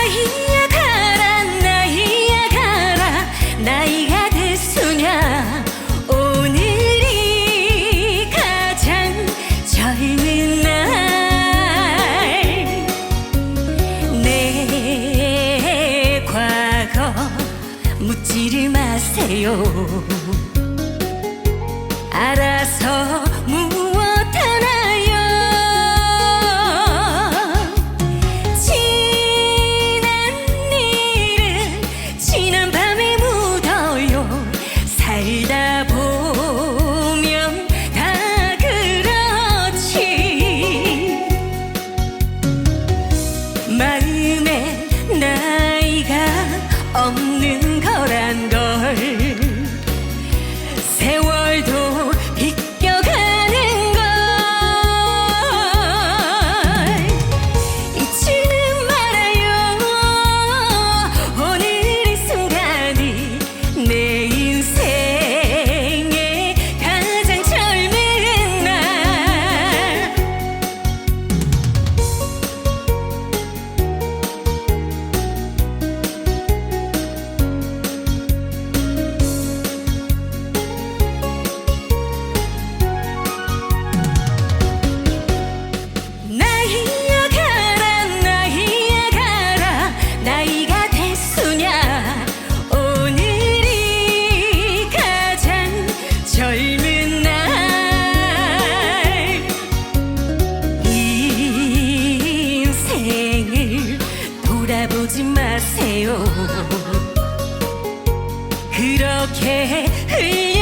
나이야 가라 나이야 가라 나이가 됐으냐 오늘이 가장 젊은 날 내 과거 묻지를 마세요 알아서 무엇 하나요 지난 일은 지난 밤에 묻어요 살다 보면 다 그렇지 마음에 나이가 없는 거란 걸 세월도 비껴가는 걸 잊지는 말아요 오늘 이 순간이 내 인생의 가장 젊은 날 나이야 가라 나이야 가라 나이가 됐으냐 오늘이 가장 젊은 날 인생을 돌아보지 마세요 그렇게 흘려